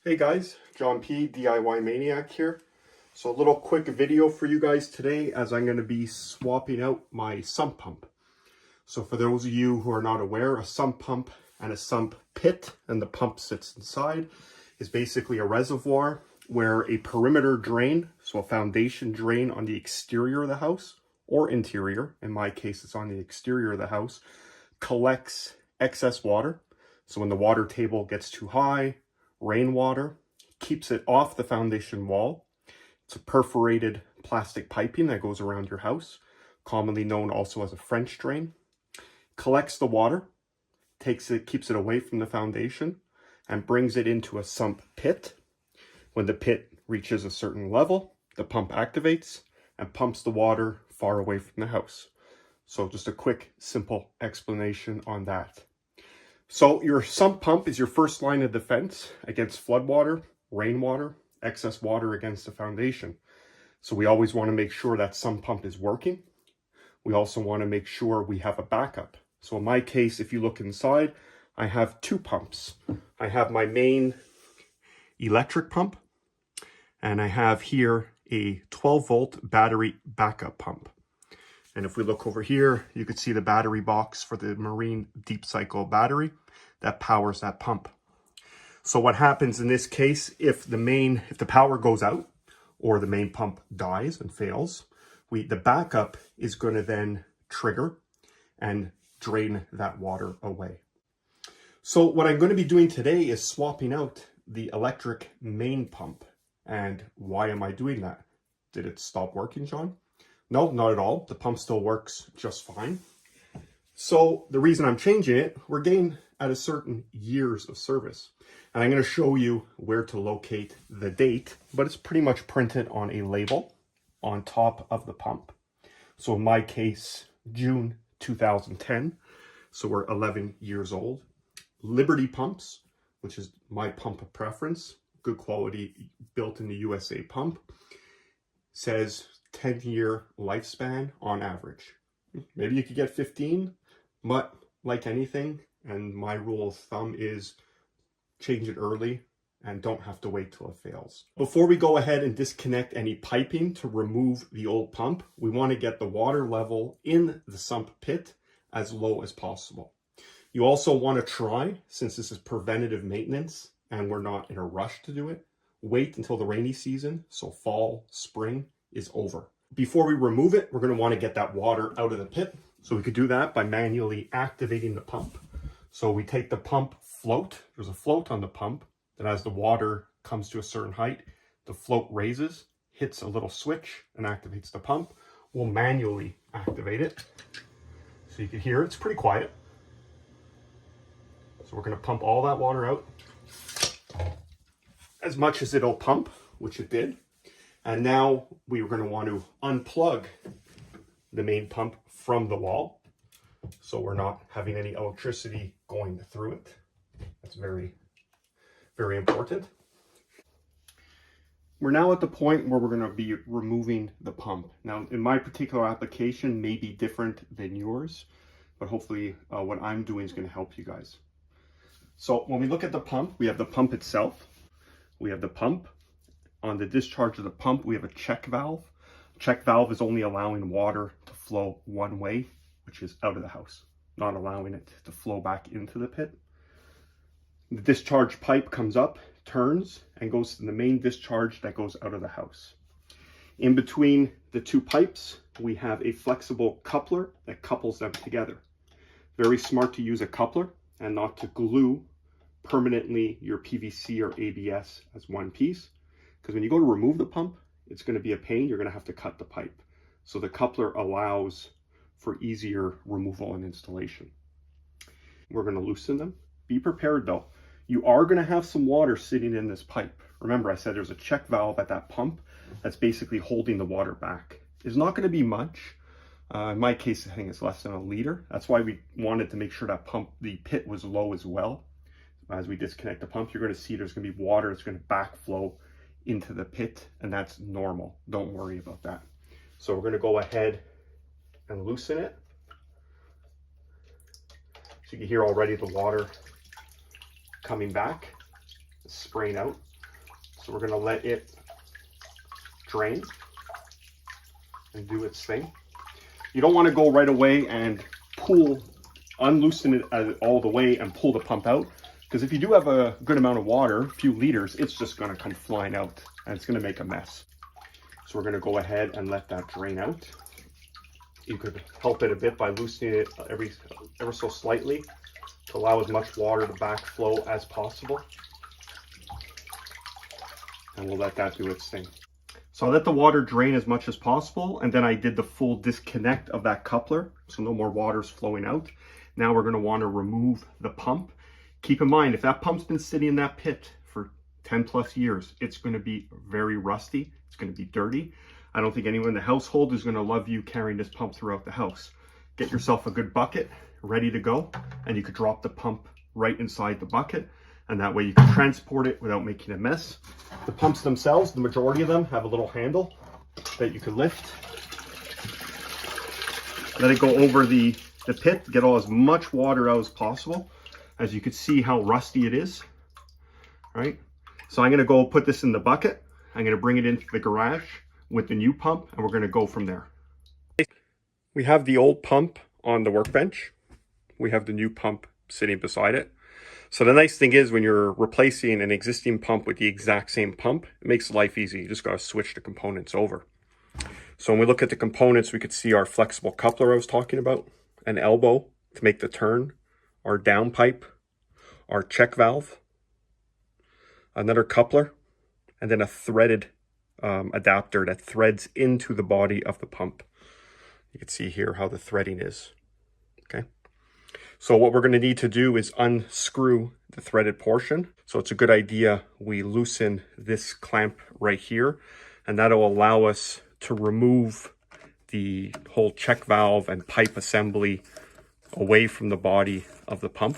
Hey guys, John P, DIY Maniac here. So a little quick video for you guys today as I'm going to be swapping out my sump pump. So for those of you who are not aware, a sump pump and a sump pit, and the pump sits inside, is basically a reservoir where a perimeter drain, so a foundation drain on the exterior of the house, or interior, in my case it's on the exterior of the house, collects excess water. So when the water table gets too high, rainwater, keeps it off the foundation wall. It's a perforated plastic piping that goes around your house, commonly known also as a French drain. Collects the water, keeps it away from the foundation, and brings it into a sump pit. When the pit reaches a certain level, the pump activates and pumps the water far away from the house. So just a quick, simple explanation on that. So your sump pump is your first line of defense against floodwater, rainwater, excess water against the foundation. So we always want to make sure that sump pump is working. We also want to make sure we have a backup. So in my case, if you look inside, I have two pumps. I have my main electric pump, and I have here a 12-volt battery backup pump. And if we look over here, you can see the battery box for the Marine Deep Cycle battery that powers that pump. So what happens in this case, if the power goes out or the main pump dies and fails, the backup is going to then trigger and drain that water away. So what I'm going to be doing today is swapping out the electric main pump. And why am I doing that? Did it stop working, John? No, not at all. The pump still works just fine. So the reason I'm changing it, we're getting at a certain years of service. And I'm going to show you where to locate the date, but it's pretty much printed on a label on top of the pump. So in my case, June 2010. So we're 11 years old. Liberty pumps, which is my pump of preference, good quality, built in the USA pump, says 10-year lifespan on average. Maybe you could get 15, but like anything, and my rule of thumb is change it early and don't have to wait till it fails. Before we go ahead and disconnect any piping to remove the old pump, we want to get the water level in the sump pit as low as possible. You also want to try, since this is preventative maintenance and we're not in a rush to do it, wait until the rainy season, so fall, spring, is over. Before we remove it, we're going to want to get that water out of the pit. So we could do that by manually activating the pump. So we take the pump float. There's a float on the pump that as the water comes to a certain height, the float raises, hits a little switch, and activates the pump. We'll manually activate it. So you can hear it's pretty quiet. So we're going to pump all that water out as much as it'll pump, which it did. And now we're going to want to unplug the main pump from the wall, so we're not having any electricity going through it. That's very, very important. We're now at the point where we're going to be removing the pump. Now, in my particular application may be different than yours, but hopefully what I'm doing is going to help you guys. So when we look at the pump, we have the pump itself. We have the pump. On the discharge of the pump, we have a check valve. Check valve is only allowing water to flow one way, which is out of the house, not allowing it to flow back into the pit. The discharge pipe comes up, turns, and goes to the main discharge that goes out of the house. In between the two pipes, we have a flexible coupler that couples them together. Very smart to use a coupler and not to glue permanently your PVC or ABS as one piece. Because when you go to remove the pump, it's going to be a pain. You're going to have to cut the pipe. So the coupler allows for easier removal and installation. We're going to loosen them. Be prepared though. You are going to have some water sitting in this pipe. Remember, I said there's a check valve at that pump that's basically holding the water back. It's not going to be much. In my case, I think it's less than a liter. That's why we wanted to make sure that the pit was low as well. As we disconnect the pump, you're going to see there's going to be water. It's going to backflow into the pit, and that's normal. Don't worry about that. So we're going to go ahead and loosen it. So you can hear already the water coming back, spraying out. So we're going to let it drain and do its thing. You don't want to go right away and unloosen it all the way and pull the pump out, because if you do have a good amount of water, a few liters, it's just going to come flying out and it's going to make a mess. So we're going to go ahead and let that drain out. You could help it a bit by loosening it ever so slightly to allow as much water to backflow as possible. And we'll let that do its thing. So I let the water drain as much as possible, and then I did the full disconnect of that coupler, so no more water's flowing out. Now we're going to want to remove the pump. Keep in mind, if that pump's been sitting in that pit for 10 plus years, it's going to be very rusty. It's going to be dirty. I don't think anyone in the household is going to love you carrying this pump throughout the house. Get yourself a good bucket ready to go, and you could drop the pump right inside the bucket, and that way you can transport it without making a mess. The pumps themselves, the majority of them have a little handle that you can lift. Let it go over the pit, get all as much water out as possible. As you can see how rusty it is, right? So I'm going to go put this in the bucket. I'm going to bring it into the garage with the new pump, and we're going to go from there. We have the old pump on the workbench. We have the new pump sitting beside it. So the nice thing is when you're replacing an existing pump with the exact same pump, it makes life easy. You just got to switch the components over. So when we look at the components, we could see our flexible coupler I was talking about, an elbow to make the turn, our down pipe, our check valve, another coupler, and then a threaded adapter that threads into the body of the pump. You can see here how the threading is. Okay. So what we're going to need to do is unscrew the threaded portion. So it's a good idea we loosen this clamp right here, and that'll allow us to remove the whole check valve and pipe assembly away from the body of the pump.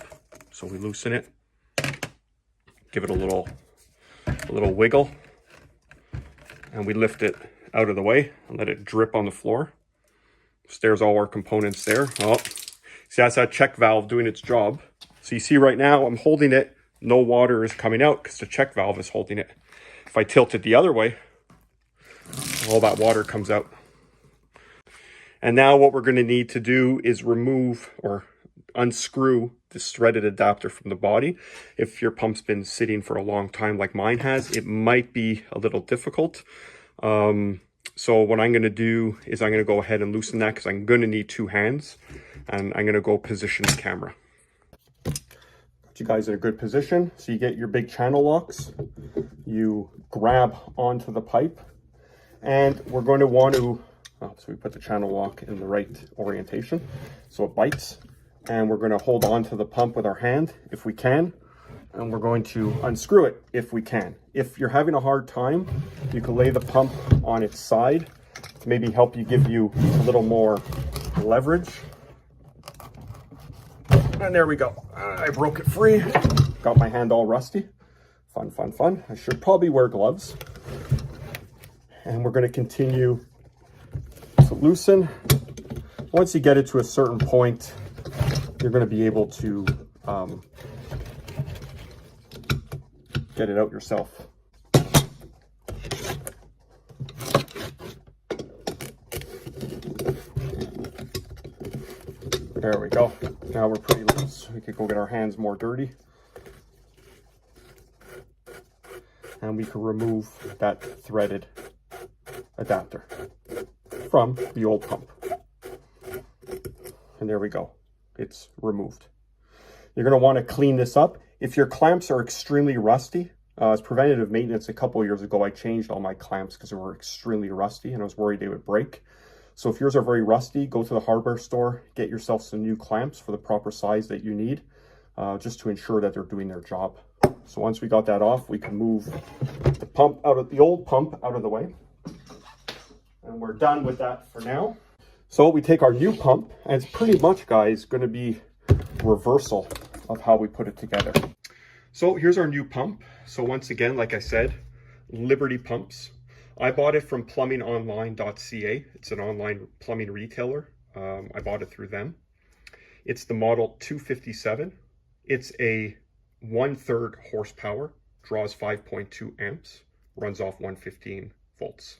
So we loosen it, give it a little wiggle, and we lift it out of the way and let it drip on the floor. So there's all our components there. Oh, see, that's that check valve doing its job. So you see right now I'm holding it, no water is coming out because the check valve is holding it. If I tilt it the other way, all that water comes out. And now what we're going to need to do is remove or unscrew this threaded adapter from the body. If your pump's been sitting for a long time like mine has, it might be a little difficult. So what I'm going to do is I'm going to go ahead and loosen that because I'm going to need two hands, and I'm going to go position the camera. Got you guys in a good position. So you get your big channel locks, you grab onto the pipe, and we're going to want to, so we put the channel lock in the right orientation so it bites, and we're going to hold on to the pump with our hand if we can, and we're going to unscrew it if we can. If you're having a hard time, you can lay the pump on its side to maybe help you, give you a little more leverage. And there we go. I broke it free. Got my hand all rusty. Fun, fun, fun. I should probably wear gloves. And we're going to continue to loosen. Once you get it to a certain point, you're going to be able to get it out yourself. There we go. Now we're pretty loose. We could go get our hands more dirty. And we can remove that threaded adapter from the old pump. And there we go. It's removed. You're going to want to clean this up. If your clamps are extremely rusty, as preventative maintenance a couple of years ago, I changed all my clamps because they were extremely rusty and I was worried they would break. So if yours are very rusty, go to the hardware store, get yourself some new clamps for the proper size that you need, just to ensure that they're doing their job. So once we got that off, we can move the pump out of the old pump out of the way. And we're done with that for now. So we take our new pump, and it's pretty much, guys, going to be reversal of how we put it together. So here's our new pump. So once again, like I said, Liberty pumps. I bought it from plumbingonline.ca. It's an online plumbing retailer. I bought it through them. It's the model 257. It's a 1/3 horsepower, draws 5.2 amps, runs off 115 volts.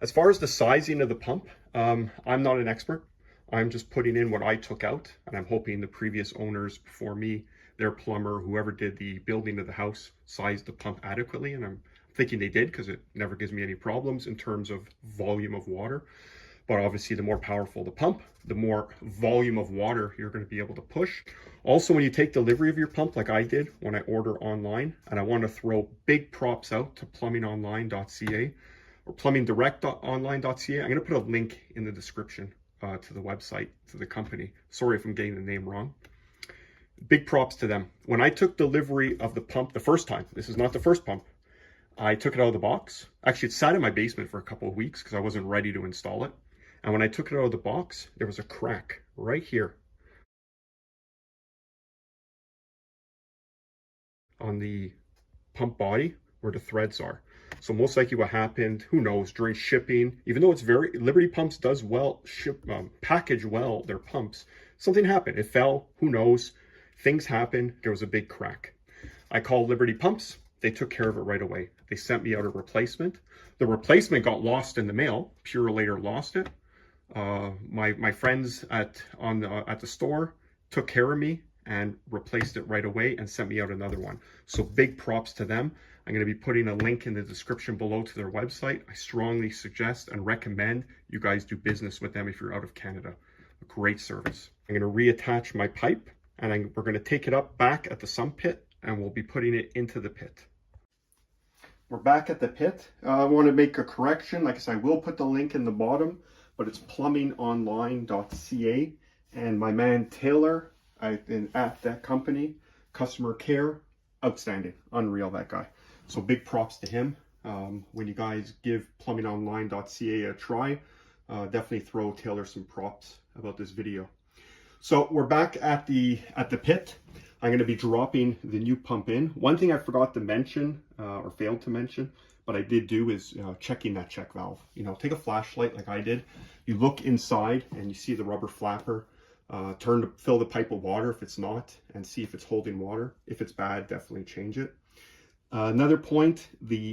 As far as the sizing of the pump, I'm not an expert. I'm just putting in what I took out, and I'm hoping the previous owners before me, their plumber, whoever did the building of the house, sized the pump adequately, and I'm thinking they did because it never gives me any problems in terms of volume of water. But obviously, the more powerful the pump, the more volume of water you're going to be able to push. Also, when you take delivery of your pump, like I did when I order online, and I want to throw big props out to plumbingonline.ca or plumbingdirectonline.ca, I'm going to put a link in the description to the website, to the company. Sorry if I'm getting the name wrong. Big props to them. When I took delivery of the pump the first time, this is not the first pump, I took it out of the box. Actually, it sat in my basement for a couple of weeks because I wasn't ready to install it. And when I took it out of the box, there was a crack right here on the pump body where the threads are. So most likely what happened, who knows, during shipping, even though it's Liberty Pumps does well, package well their pumps, something happened. It fell, who knows, things happen, there was a big crack. I called Liberty Pumps, they took care of it right away. They sent me out a replacement. The replacement got lost in the mail, Purolator lost it. My friends at the store took care of me and replaced it right away and sent me out another one. So big props to them. I'm going to be putting a link in the description below to their website. I strongly suggest and recommend you guys do business with them if you're out of Canada. A great service. I'm going to reattach my pipe, and we're going to take it up back at the sump pit, and we'll be putting it into the pit. We're back at the pit. I want to make a correction. Like I said, I will put the link in the bottom, but it's plumbingonline.ca, and my man Taylor at that company, customer care, outstanding, unreal, that guy. So big props to him. When you guys give plumbingonline.ca a try, definitely throw Taylor some props about this video. So we're back at the pit. I'm going to be dropping the new pump in. One thing I forgot to mention, or failed to mention, but I did do is checking that check valve. You know, take a flashlight like I did. You look inside and you see the rubber flapper. Turn to fill the pipe with water if it's not, and see if it's holding water. If it's bad, definitely change it. Another point,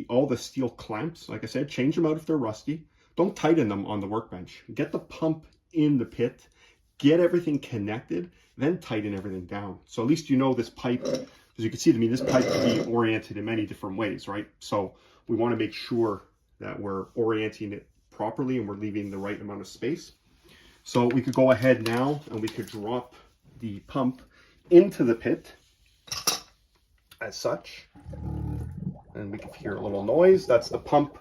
all the steel clamps, like I said, change them out if they're rusty. Don't tighten them on the workbench. Get the pump in the pit, get everything connected, then tighten everything down. So at least you know this pipe, as you can see to me, this pipe can be oriented in many different ways, right? So we want to make sure that we're orienting it properly and we're leaving the right amount of space. So we could go ahead now and we could drop the pump into the pit as such. And we can hear a little noise. That's the pump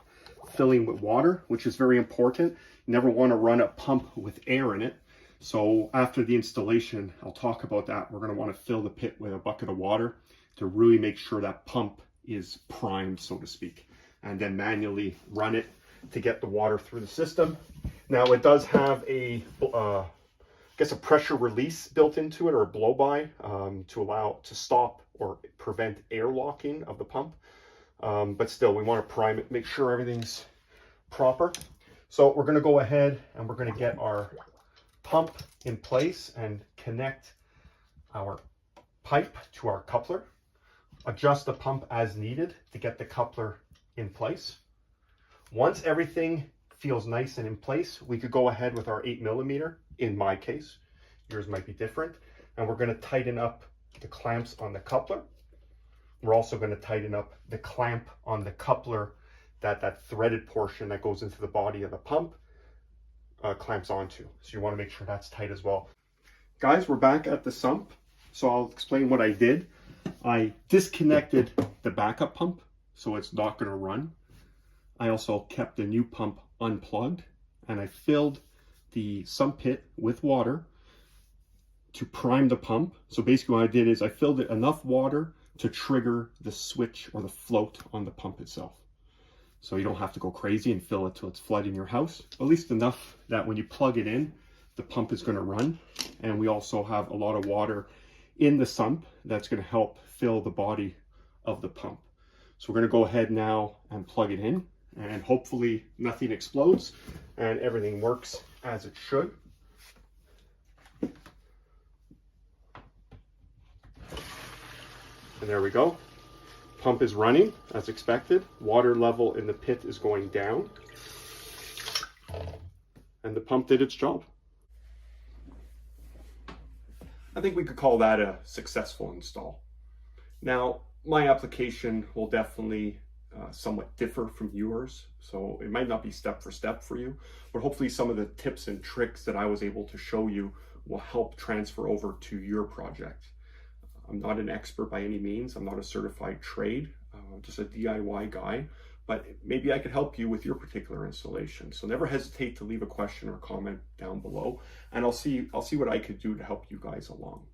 filling with water, which is very important. You never want to run a pump with air in it. So after the installation, I'll talk about that. We're going to want to fill the pit with a bucket of water to really make sure that pump is primed, so to speak, and then manually run it to get the water through the system. Now it does have a pressure release built into it, or a blow-by, to stop or prevent air locking of the pump. But still, we want to prime it, make sure everything's proper. So we're going to go ahead and we're going to get our pump in place and connect our pipe to our coupler. Adjust the pump as needed to get the coupler in place. Once everything feels nice and in place, we could go ahead with our 8mm, in my case. Yours might be different. And we're going to tighten up the clamps on the coupler. We're also going to tighten up the clamp on the coupler that threaded portion that goes into the body of the pump clamps onto. So you want to make sure that's tight as well. Guys, we're back at the sump. So I'll explain what I did. I disconnected the backup pump so it's not going to run. I also kept the new pump unplugged, and I filled the sump pit with water to prime the pump. So basically what I did is I filled it enough water to trigger the switch or the float on the pump itself. So you don't have to go crazy and fill it till it's flooding your house. At least enough that when you plug it in, the pump is going to run. And we also have a lot of water in the sump that's going to help fill the body of the pump. So we're going to go ahead now and plug it in, and hopefully nothing explodes and everything works as it should. And there we go. pump is running as expected. Water level in the pit is going down. And the pump did its job. I think we could call that a successful install. Now, my application will definitely somewhat differ from yours, so it might not be step for step for you, but hopefully some of the tips and tricks that I was able to show you will help transfer over to your project. I'm not an expert by any means. I'm not a certified trade, just a DIY guy, but maybe I could help you with your particular installation. So never hesitate to leave a question or comment down below, and I'll see what I could do to help you guys along.